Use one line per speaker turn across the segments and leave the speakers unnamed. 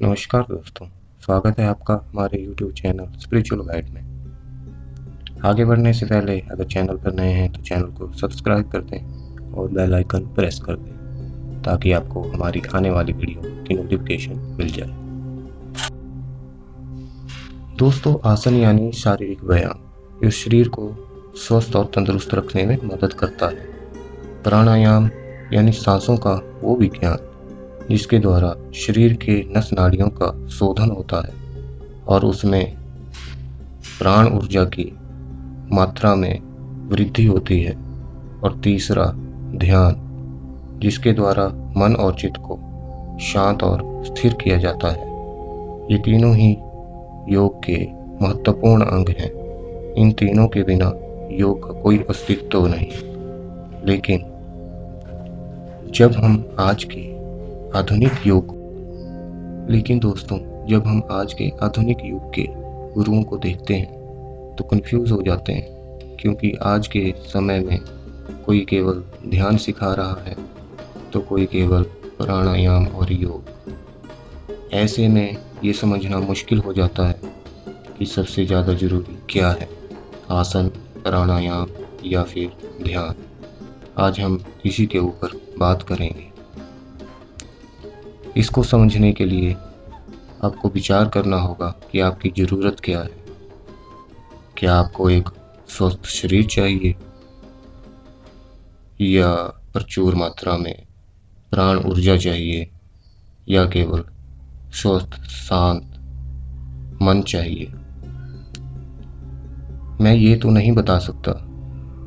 नमस्कार दोस्तों, स्वागत है आपका हमारे YouTube चैनल स्पिरिचुअल गाइड में। आगे बढ़ने से पहले अगर चैनल पर नए हैं तो चैनल को सब्सक्राइब कर दें और बेल आइकन प्रेस कर दें ताकि आपको हमारी आने वाली वीडियो की नोटिफिकेशन मिल जाए। दोस्तों, आसन यानी शारीरिक व्यायाम इस शरीर को स्वस्थ और तंदुरुस्त रखने में मदद करता है। प्राणायाम यानी सांसों का वो विज्ञान जिसके द्वारा शरीर के नस नाड़ियों का शोधन होता है और उसमें प्राण ऊर्जा की मात्रा में वृद्धि होती है। और तीसरा, ध्यान, जिसके द्वारा मन और चित्त को शांत और स्थिर किया जाता है। ये तीनों ही योग के महत्वपूर्ण अंग हैं। इन तीनों के बिना योग का कोई अस्तित्व नहीं। लेकिन जब हम आज के आधुनिक युग के गुरुओं को देखते हैं तो कंफ्यूज हो जाते हैं, क्योंकि आज के समय में कोई केवल ध्यान सिखा रहा है तो कोई केवल प्राणायाम और योग। ऐसे में ये समझना मुश्किल हो जाता है कि सबसे ज़्यादा ज़रूरी क्या है, आसन, प्राणायाम या फिर ध्यान। आज हम इसी के ऊपर बात करेंगे। इसको समझने के लिए आपको विचार करना होगा कि आपकी ज़रूरत क्या है। क्या आपको एक स्वस्थ शरीर चाहिए या प्रचुर मात्रा में प्राण ऊर्जा चाहिए या केवल स्वस्थ शांत मन चाहिए? मैं ये तो नहीं बता सकता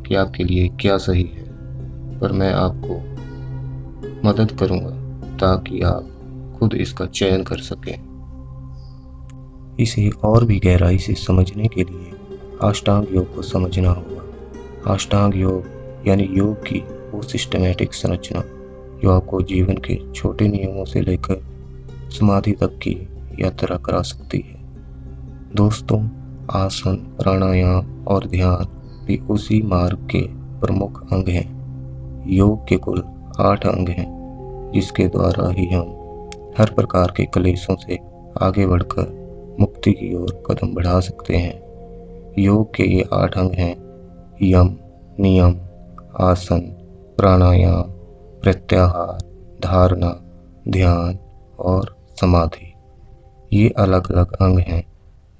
कि आपके लिए क्या सही है, पर मैं आपको मदद करूँगा ताकि आप खुद इसका चयन कर सकें। इसे और भी गहराई से समझने के लिए अष्टांग योग को समझना होगा। अष्टांग योग यानी योग की वो सिस्टमैटिक संरचना जो आपको जीवन के छोटे नियमों से लेकर समाधि तक की यात्रा करा सकती है। दोस्तों, आसन, प्राणायाम और ध्यान भी उसी मार्ग के प्रमुख अंग हैं। योग के कुल 8 अंग हैं जिसके द्वारा ही हम हर प्रकार के क्लेशों से आगे बढ़कर मुक्ति की ओर कदम बढ़ा सकते हैं। योग के ये 8 अंग हैं: यम, नियम, आसन, प्राणायाम, प्रत्याहार, धारणा, ध्यान और समाधि। ये अलग अलग अंग हैं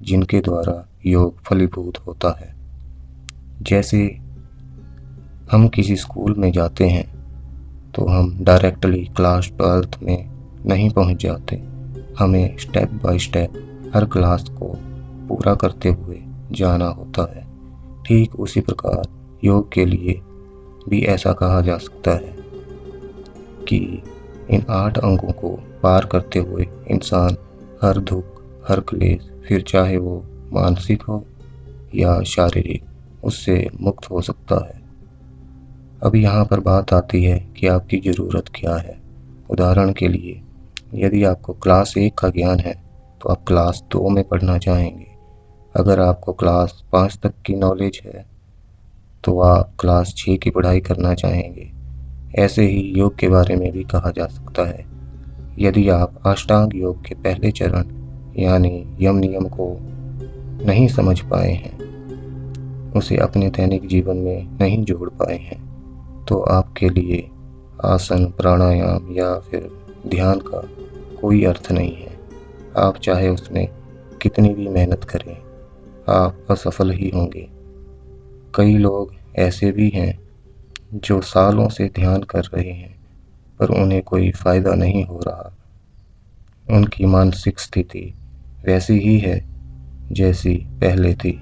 जिनके द्वारा योग फलीभूत होता है। जैसे हम किसी स्कूल में जाते हैं तो हम डायरेक्टली क्लास 12th में नहीं पहुंच जाते। हमें step by step her class को पूरा करते हुए जाना होता है। ठीक उसी प्रकार योग के लिए भी ऐसा कहा जा सकता है कि इन 8 अंगों को पार करते हुए इंसान हर दुख, हर क्लेश, फिर चाहे वो मानसिक हो या शारीरिक, उससे मुक्त हो सकता है। अब यहाँ पर बात आती है कि आपकी ज़रूरत क्या है। उदाहरण के लिए, यदि आपको क्लास 1 का ज्ञान है तो आप क्लास 2 में पढ़ना चाहेंगे। अगर आपको क्लास 5 तक की नॉलेज है तो आप क्लास 6 की पढ़ाई करना चाहेंगे। ऐसे ही योग के बारे में भी कहा जा सकता है। यदि आप अष्टांग योग के पहले चरण यानी यम नियम को नहीं समझ पाए हैं, उसे अपने दैनिक जीवन में नहीं जोड़ पाए हैं, तो आपके लिए आसन, प्राणायाम या फिर ध्यान का कोई अर्थ नहीं है। आप चाहे उसमें कितनी भी मेहनत करें, आप असफल ही होंगे। कई लोग ऐसे भी हैं जो सालों से ध्यान कर रहे हैं पर उन्हें कोई फ़ायदा नहीं हो रहा। उनकी मानसिक स्थिति वैसी ही है जैसी पहले थी।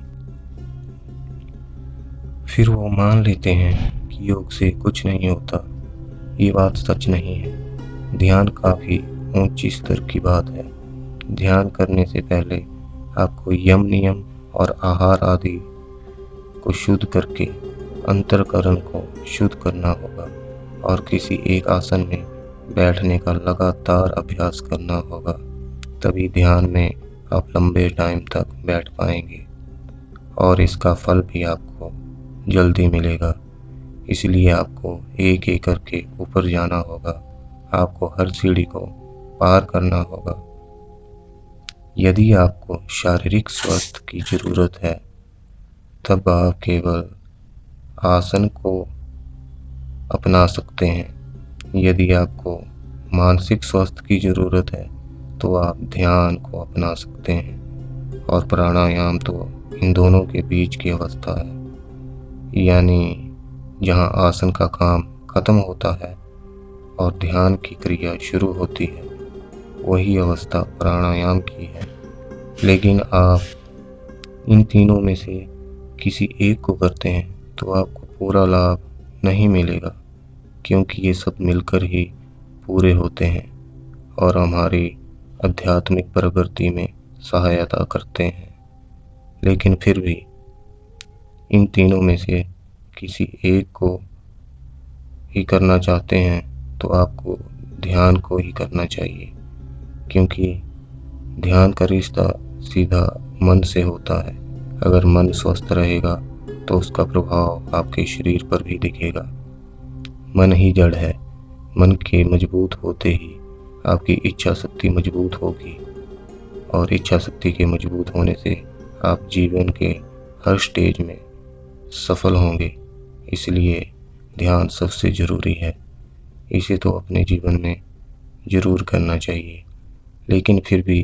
फिर वो मान लेते हैं कि योग से कुछ नहीं होता। ये बात सच नहीं है। ध्यान काफ़ी ऊंची स्तर की बात है। ध्यान करने से पहले आपको यम नियम और आहार आदि को शुद्ध करके अंतःकरण को शुद्ध करना होगा और किसी एक आसन में बैठने का लगातार अभ्यास करना होगा। तभी ध्यान में आप लंबे टाइम तक बैठ पाएंगे और इसका फल भी आपको जल्दी मिलेगा। इसलिए आपको एक एक करके ऊपर जाना होगा। आपको हर सीढ़ी को पार करना होगा यदि आपको शारीरिक स्वास्थ्य की ज़रूरत है तब आप केवल आसन को अपना सकते हैं। यदि आपको मानसिक स्वास्थ्य की ज़रूरत है तो आप ध्यान को अपना सकते हैं। और प्राणायाम तो इन दोनों के बीच की अवस्था है, यानी जहां आसन का काम खत्म होता है और ध्यान की क्रिया शुरू होती है, वही अवस्था प्राणायाम की है। लेकिन आप इन तीनों में से किसी एक को करते हैं तो आपको पूरा लाभ नहीं मिलेगा, क्योंकि ये सब मिलकर ही पूरे होते हैं और हमारी आध्यात्मिक प्रगति में सहायता करते हैं। लेकिन फिर भी इन तीनों में से किसी एक को ही करना चाहते हैं तो आपको ध्यान को ही करना चाहिए, क्योंकि ध्यान का रिश्ता सीधा मन से होता है। अगर मन स्वस्थ रहेगा तो उसका प्रभाव आपके शरीर पर भी दिखेगा। मन ही जड़ है। मन के मजबूत होते ही आपकी इच्छा शक्ति मजबूत होगी और इच्छा शक्ति के मजबूत होने से आप जीवन के हर स्टेज में सफल होंगे। इसलिए ध्यान सबसे ज़रूरी है। इसे तो अपने जीवन में ज़रूर करना चाहिए। लेकिन फिर भी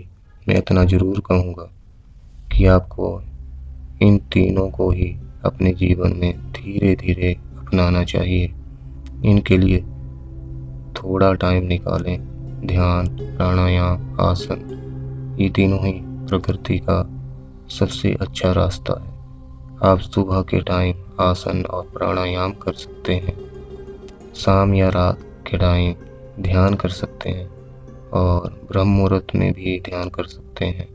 मैं इतना ज़रूर कहूँगा कि आपको इन तीनों को ही अपने जीवन में धीरे धीरे अपनाना चाहिए। इनके लिए थोड़ा टाइम निकालें। ध्यान, प्राणायाम, आसन, ये तीनों ही प्रकृति का सबसे अच्छा रास्ता है। आप सुबह के टाइम आसन और प्राणायाम कर सकते हैं, शाम या रात के टाइम ध्यान कर सकते हैं और ब्रह्म मुहूर्त में भी ध्यान कर सकते हैं।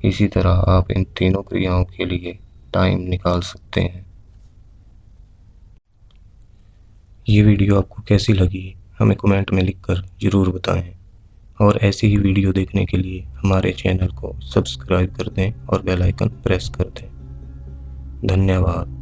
इसी तरह आप इन तीनों क्रियाओं के लिए टाइम निकाल सकते हैं। ये वीडियो आपको कैसी लगी हमें कमेंट में लिखकर ज़रूर बताएं और ऐसी ही वीडियो देखने के लिए हमारे चैनल को सब्सक्राइब कर दें और बेल आइकन प्रेस कर दें। धन्यवाद।